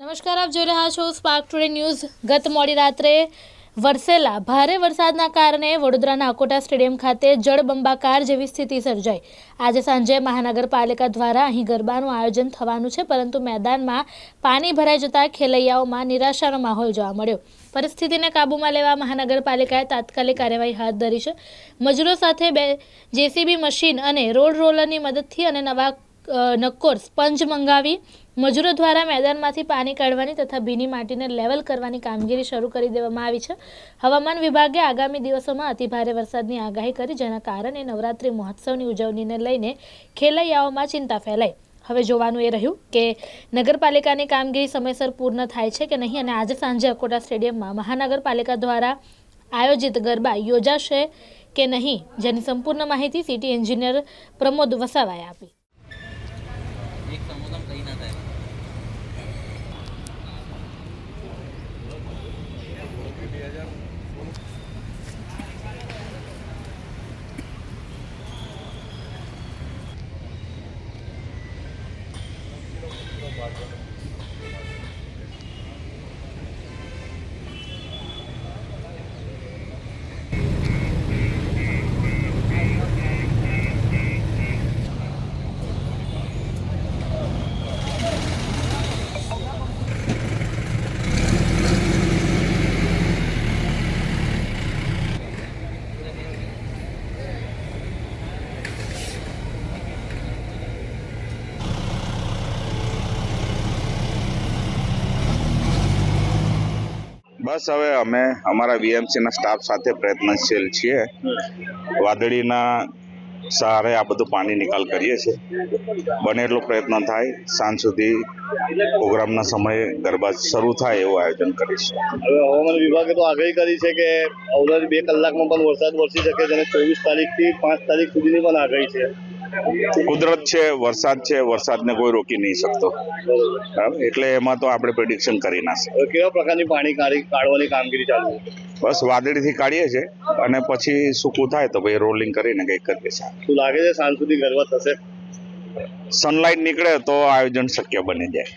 નમસ્કાર, આપ જોઈ રહ્યા છો સ્પાર્ક ટુડે ન્યૂઝ। ગત મોડી રાત્રે વરસેલા ભારે વરસાદના કારણે વડોદરાના અકોટા સ્ટેડિયમ ખાતે જળબંબાકાર જેવી સ્થિતિ સર્જાઈ। આજે સાંજે મહાનગરપાલિકા દ્વારા અહીં ગરબાનું આયોજન થવાનું છે, પરંતુ મેદાનમાં પાણી ભરાઈ જતા ખેલૈયાઓમાં નિરાશાનો માહોલ જોવા મળ્યો। પરિસ્થિતિને કાબૂમાં લેવા મહાનગરપાલિકાએ તાત્કાલિક કાર્યવાહી હાથ ધરી છે। મજૂરો સાથે જેસીબી મશીન અને રોડ રોલરની મદદથી અને નવા નક્કોર સ્પંજ મંગાવી મજૂરો દ્વારા મેદાનમાંથી પાણી કાઢવાની તથા ભીની માટીને લેવલ કરવાની કામગીરી શરૂ કરી દેવામાં આવી છે। હવામાન વિભાગે આગામી દિવસોમાં અતિભારે વરસાદની આગાહી કરી, જેના કારણે નવરાત્રિ મહોત્સવની ઉજવણીને લઈને ખેલૈયાઓમાં ચિંતા ફેલાઈ। હવે જોવાનું એ રહ્યું કે નગરપાલિકાની કામગીરી સમયસર પૂર્ણ થાય છે કે નહીં, અને આજે સાંજે અકોટા સ્ટેડિયમમાં મહાનગરપાલિકા દ્વારા આયોજિત ગરબા યોજાશે કે નહીં, જેની સંપૂર્ણ માહિતી સિટી એન્જિનિયર પ્રમોદ વસાવાએ આપી। બસ હવે અમે અમારા વીએમસીના સ્ટાફ સાથે પ્રયત્નશીલ છીએ। વાદળીના સહારે આ બધું પાણી નિકાલ કરીએ છીએ। બને એટલો પ્રયત્ન થાય સાંજ સુધી પ્રોગ્રામના સમયે ગરબા શરૂ થાય એવું આયોજન કરીશું। હવે હવામાન વિભાગે તો આગાહી કરી છે કે આવનારી 2 કલાકમાં પણ વરસાદ વરસી શકે છે અને 24 તારીખથી 5 તારીખ સુધીની પણ આગાહી છે। કુદરત છે, વરસાદ છે, વરસાદને કોઈ રોકી નહીં શકતો, એટલે એમાં તો આપણે પ્રેડિક્શન કરી ના શકીએ। કેવા પ્રકારની પાણી કાઢવાની કામગીરી ચાલુ છે? બસ વાદળીથી કાઢીએ છીએ અને પછી સૂકું થાય તો ભાઈ રોલિંગ કરીને કંઈક કરીએ છીએ। શું લાગે છે સાંજ સુધી ગરબા થશે? સનલાઇટ નીકળે તો આયોજન શક્ય બની જાય।